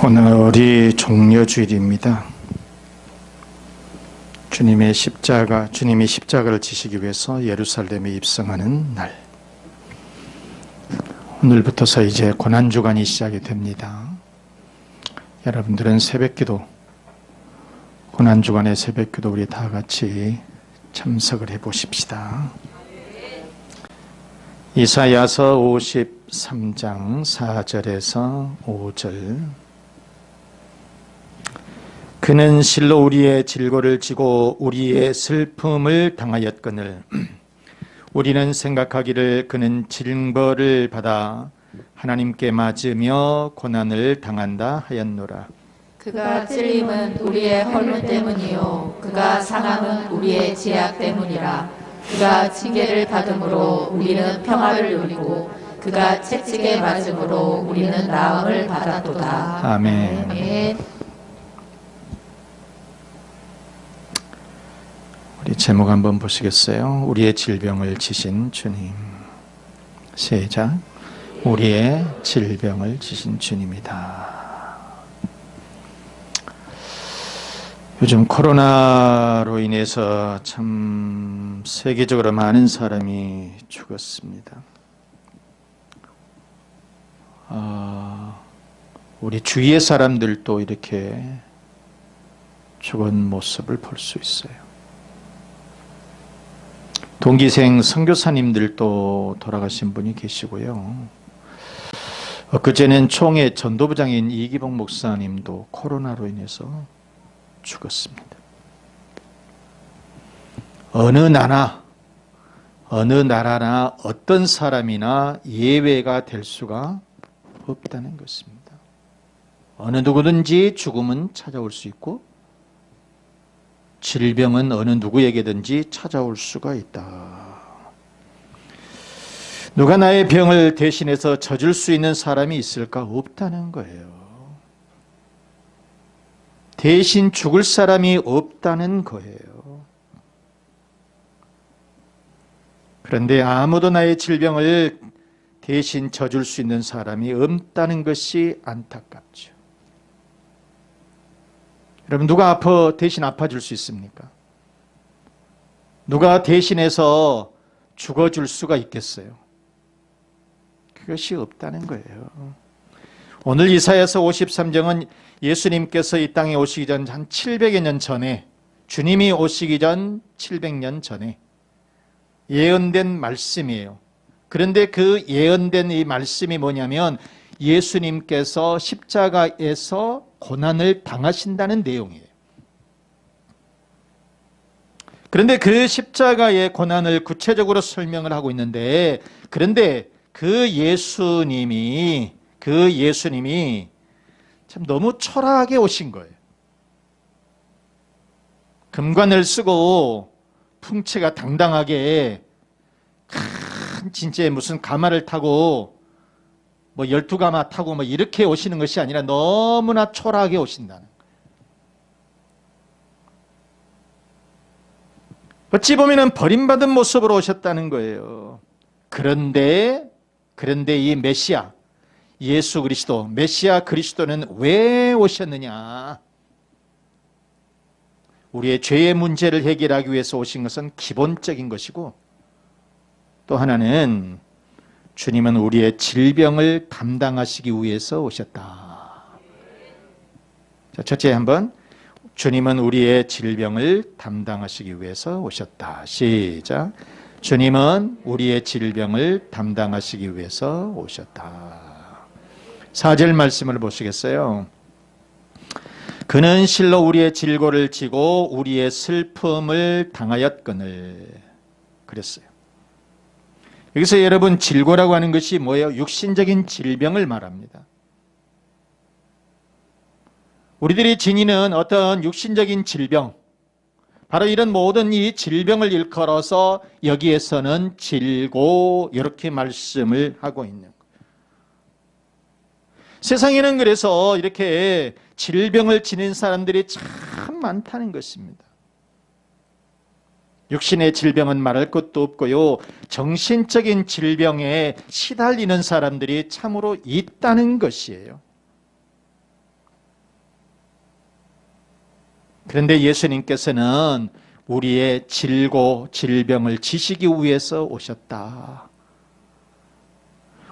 오늘이 종려주일입니다. 주님이 십자가를 지시기 위해서 예루살렘에 입성하는 날. 오늘부터서 이제 고난주간이 시작이 됩니다. 여러분들은 새벽기도, 고난주간의 새벽기도 우리 다 같이 참석을 해보십시다. 이사야서 53장 4절에서 5절. 그는 실로 우리의 질고를 지고 우리의 슬픔을 당하였거늘 우리는 생각하기를 그는 징벌을 받아 하나님께 맞으며 고난을 당한다 하였노라. 그가 찔림은 우리의 헐문 때문이요 그가 상함은 우리의 죄악 때문이라. 그가 징계를 받음으로 우리는 평화를 누리고 그가 채찍에 맞음으로 우리는 나음을 받았도다. 아멘. 아멘. 우리 제목 한번 보시겠어요? 우리의 질병을 지신 주님. 시작. 우리의 질병을 지신 주님이다. 요즘 코로나로 인해서 참 세계적으로 많은 사람이 죽었습니다. 우리 주위의 사람들도 이렇게 죽은 모습을 볼 수 있어요. 동기생 선교사님들도 돌아가신 분이 계시고요. 엊그제는 총회 전도부장인 이기복 목사님도 코로나로 인해서 죽었습니다. 어느 나라나 어떤 사람이나 예외가 될 수가 없다는 것입니다. 어느 누구든지 죽음은 찾아올 수 있고 질병은 어느 누구에게든지 찾아올 수가 있다. 누가 나의 병을 대신해서 져줄 수 있는 사람이 있을까? 없다는 거예요. 대신 죽을 사람이 없다는 거예요. 그런데 아무도 나의 질병을 대신 져줄 수 있는 사람이 없다는 것이 안타깝죠. 여러분, 누가 대신 아파줄 수 있습니까? 누가 대신해서 죽어줄 수가 있겠어요? 그것이 없다는 거예요. 오늘 이사야서 53장은 예수님께서 이 땅에 오시기 전 한 700여 년 전에, 주님이 오시기 전 700년 전에 예언된 말씀이에요. 그런데 그 예언된 이 말씀이 뭐냐면 예수님께서 십자가에서 고난을 당하신다는 내용이에요. 그런데 그 십자가의 고난을 구체적으로 설명을 하고 있는데, 그런데 그 예수님이 참 너무 초라하게 오신 거예요. 금관을 쓰고 풍채가 당당하게 큰 진짜에 무슨 가마를 타고 12가마 타고 이렇게 오시는 것이 아니라 너무나 초라하게 오신다는 거예요. 어찌 보면 버림받은 모습으로 오셨다는 거예요. 그런데 이 메시아, 예수 그리스도, 메시아 그리스도는 왜 오셨느냐? 우리의 죄의 문제를 해결하기 위해서 오신 것은 기본적인 것이고, 또 하나는 주님은 우리의 질병을 담당하시기 위해서 오셨다. 자, 첫째 한번, 주님은 우리의 질병을 담당하시기 위해서 오셨다. 시작. 주님은 우리의 질병을 담당하시기 위해서 오셨다. 4절 말씀을 보시겠어요? 그는 실로 우리의 질고를 지고 우리의 슬픔을 당하였거늘. 그랬어요. 여기서 여러분, 질고라고 하는 것이 뭐예요? 육신적인 질병을 말합니다. 우리들이 지니는 어떤 육신적인 질병, 바로 이런 모든 이 질병을 일컬어서 여기에서는 질고, 이렇게 말씀을 하고 있는 거예요. 세상에는 그래서 이렇게 질병을 지닌 사람들이 참 많다는 것입니다. 육신의 질병은 말할 것도 없고요, 정신적인 질병에 시달리는 사람들이 참으로 있다는 것이에요. 그런데 예수님께서는 우리의 질고 질병을 지시기 위해서 오셨다.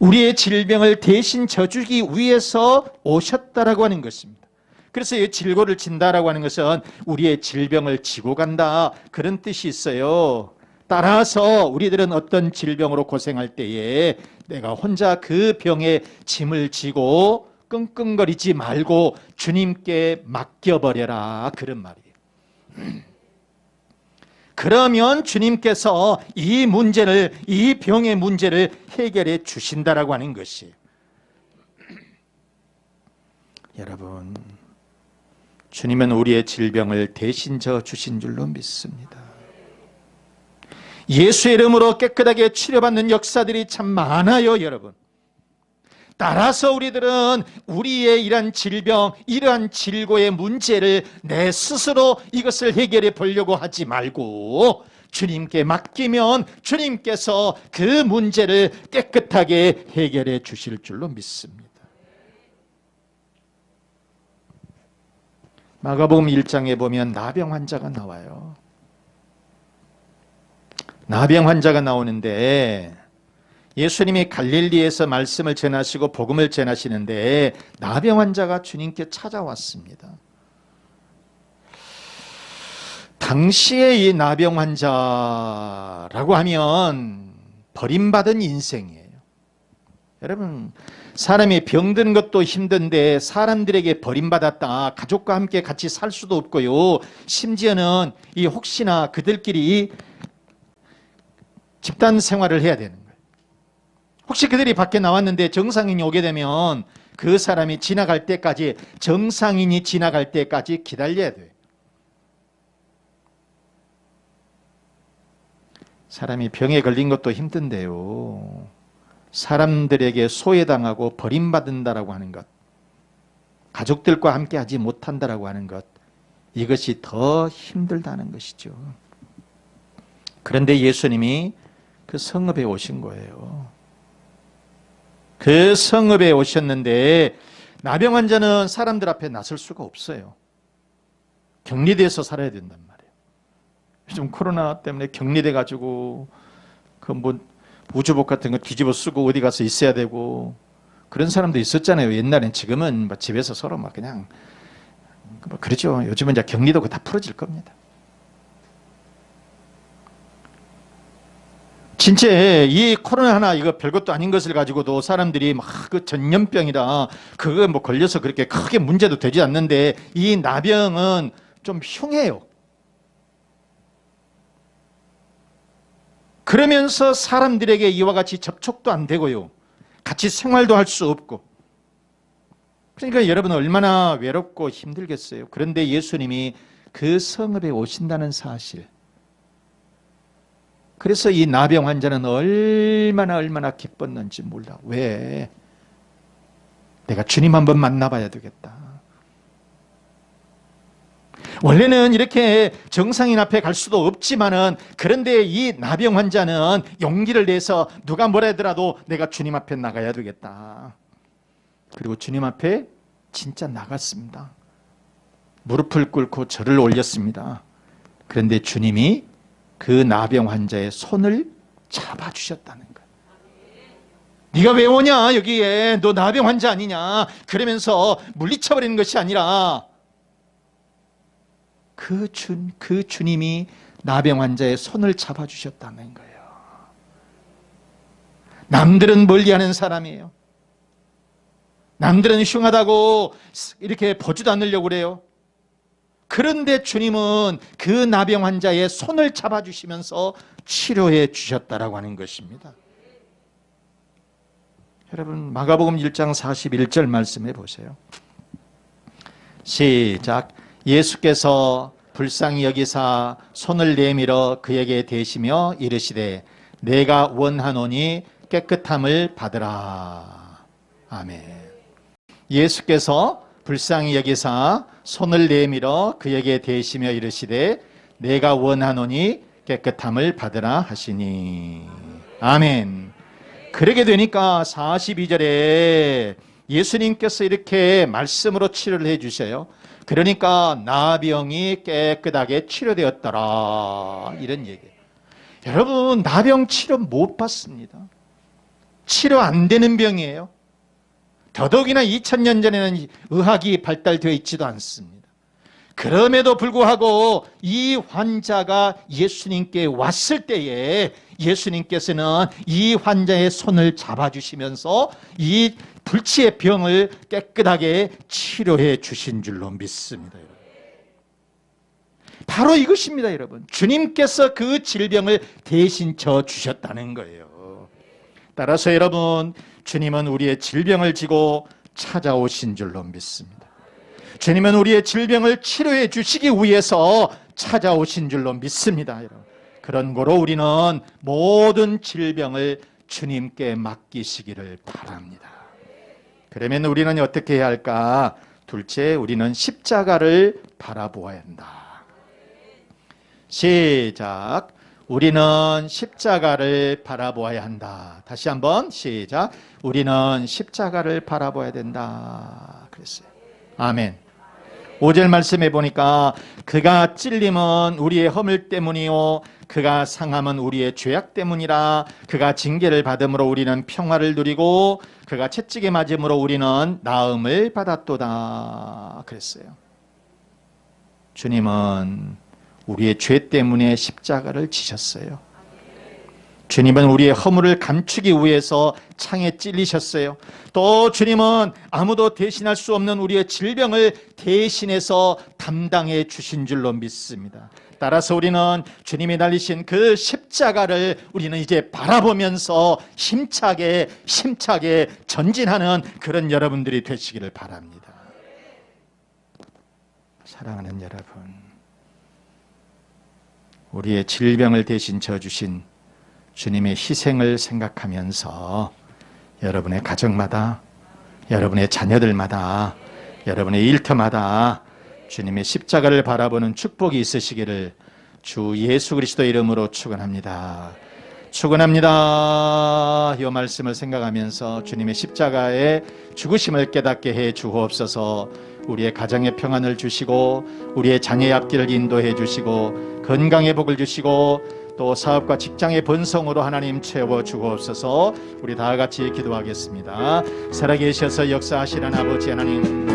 우리의 질병을 대신 져주기 위해서 오셨다라고 하는 것입니다. 그래서 이 질고를 진다라고 하는 것은 우리의 질병을 지고 간다, 그런 뜻이 있어요. 따라서 우리들은 어떤 질병으로 고생할 때에 내가 혼자 그 병의 짐을 지고 끙끙거리지 말고 주님께 맡겨버려라, 그런 말이에요. 그러면 주님께서 이 문제를, 이 병의 문제를 해결해 주신다라고 하는 것이에요. 여러분, 주님은 우리의 질병을 대신 져 주신 줄로 믿습니다. 예수의 이름으로 깨끗하게 치료받는 역사들이 참 많아요, 여러분. 따라서 우리들은 우리의 이러한 질병, 이러한 질고의 문제를 내 스스로 이것을 해결해 보려고 하지 말고 주님께 맡기면 주님께서 그 문제를 깨끗하게 해결해 주실 줄로 믿습니다. 마가복음 1장에 보면 나병 환자가 나와요. 나병 환자가 나오는데 예수님이 갈릴리에서 말씀을 전하시고 복음을 전하시는데 나병 환자가 주님께 찾아왔습니다. 당시에 이 나병 환자라고 하면 버림받은 인생이에요. 여러분, 사람이 병든 것도 힘든데 사람들에게 버림받았다, 가족과 함께 같이 살 수도 없고요, 심지어는 이 혹시나 그들끼리 집단 생활을 해야 되는 거예요. 혹시 그들이 밖에 나왔는데 정상인이 오게 되면 그 사람이 지나갈 때까지, 정상인이 지나갈 때까지 기다려야 돼요. 사람이 병에 걸린 것도 힘든데요, 사람들에게 소외당하고 버림받는다라고 하는 것, 가족들과 함께 하지 못한다라고 하는 것, 이것이 더 힘들다는 것이죠. 그런데 예수님이 그 성읍에 오신 거예요. 그 성읍에 오셨는데 나병 환자는 사람들 앞에 나설 수가 없어요. 격리돼서 살아야 된단 말이에요. 요즘 코로나 때문에 격리돼 가지고 그 뭐 우주복 같은 거 뒤집어 쓰고 어디 가서 있어야 되고 그런 사람도 있었잖아요, 옛날엔. 지금은 뭐 집에서 서로 막 그냥 뭐 그러죠. 요즘은 이제 격리도 다 풀어질 겁니다. 진짜 이 코로나 하나 이거 별것도 아닌 것을 가지고도 사람들이 막 그 전염병이라 그거 뭐 걸려서 그렇게 크게 문제도 되지 않는데, 이 나병은 좀 흉해요. 그러면서 사람들에게 이와 같이 접촉도 안 되고요, 같이 생활도 할 수 없고, 그러니까 여러분 얼마나 외롭고 힘들겠어요. 그런데 예수님이 그 성읍에 오신다는 사실, 그래서 이 나병 환자는 얼마나 기뻤는지 몰라. 왜? 내가 주님 한번 만나봐야 되겠다. 원래는 이렇게 정상인 앞에 갈 수도 없지만은, 그런데 이 나병 환자는 용기를 내서 누가 뭐라 하더라도 내가 주님 앞에 나가야 되겠다. 그리고 주님 앞에 진짜 나갔습니다. 무릎을 꿇고 절을 올렸습니다. 그런데 주님이 그 나병 환자의 손을 잡아주셨다는 거예요. 네가 왜 오냐 여기에, 너 나병 환자 아니냐, 그러면서 물리쳐버리는 것이 아니라 그 주님이 나병 환자의 손을 잡아주셨다는 거예요. 남들은 멀리하는 사람이에요. 남들은 흉하다고 이렇게 보지도 않으려고 그래요. 그런데 주님은 그 나병 환자의 손을 잡아주시면서 치료해 주셨다라고 하는 것입니다. 여러분, 마가복음 1장 41절 말씀해 보세요. 시작. 예수께서 불쌍히 여기사 손을 내밀어 그에게 대시며 이르시되 내가 원하노니 깨끗함을 받으라. 아멘. 예수께서 불쌍히 여기사 손을 내밀어 그에게 대시며 이르시되 내가 원하노니 깨끗함을 받으라 하시니. 아멘. 그러게 되니까 42절에 예수님께서 이렇게 말씀으로 치료를 해 주셔요. 그러니까 나병이 깨끗하게 치료되었더라, 이런 얘기예요. 여러분, 나병 치료 못 받습니다. 치료 안 되는 병이에요. 더더욱이나 2000년 전에는 의학이 발달되어 있지도 않습니다. 그럼에도 불구하고 이 환자가 예수님께 왔을 때에 예수님께서는 이 환자의 손을 잡아주시면서 이 불치의 병을 깨끗하게 치료해 주신 줄로 믿습니다. 여러분. 바로 이것입니다, 여러분. 주님께서 그 질병을 대신 져 주셨다는 거예요. 따라서 여러분, 주님은 우리의 질병을 지고 찾아오신 줄로 믿습니다. 주님은 우리의 질병을 치료해 주시기 위해서 찾아오신 줄로 믿습니다, 여러분. 그런 거로 우리는 모든 질병을 주님께 맡기시기를 바랍니다. 그러면 우리는 어떻게 해야 할까? 둘째, 우리는 십자가를 바라보아야 한다. 시작. 우리는 십자가를 바라보아야 한다. 다시 한번 시작. 우리는 십자가를 바라보아야 된다. 그랬어요. 아멘. 5절 말씀해 보니까 그가 찔림은 우리의 허물 때문이요 그가 상함은 우리의 죄악 때문이라. 그가 징계를 받음으로 우리는 평화를 누리고 그가 채찍에 맞음으로 우리는 나음을 받았도다. 그랬어요. 주님은 우리의 죄 때문에 십자가를 지셨어요. 주님은 우리의 허물을 감추기 위해서 창에 찔리셨어요. 또 주님은 아무도 대신할 수 없는 우리의 질병을 대신해서 담당해 주신 줄로 믿습니다. 따라서 우리는 주님이 달리신 그 십자가를 우리는 이제 바라보면서 힘차게 전진하는 그런 여러분들이 되시기를 바랍니다. 사랑하는 여러분, 우리의 질병을 대신 져주신 주님의 희생을 생각하면서 여러분의 가정마다, 여러분의 자녀들마다, 여러분의 일터마다 주님의 십자가를 바라보는 축복이 있으시기를 주 예수 그리스도 이름으로 축원합니다. 축원합니다. 이 말씀을 생각하면서 주님의 십자가의 죽으심을 깨닫게 해 주옵소서. 우리의 가정의 평안을 주시고 우리의 자녀의 앞길을 인도해 주시고 건강의 복을 주시고 또 사업과 직장의 번성으로 하나님 채워 주옵소서. 우리 다 같이 기도하겠습니다. 살아계셔서 역사하시는 아버지 하나님,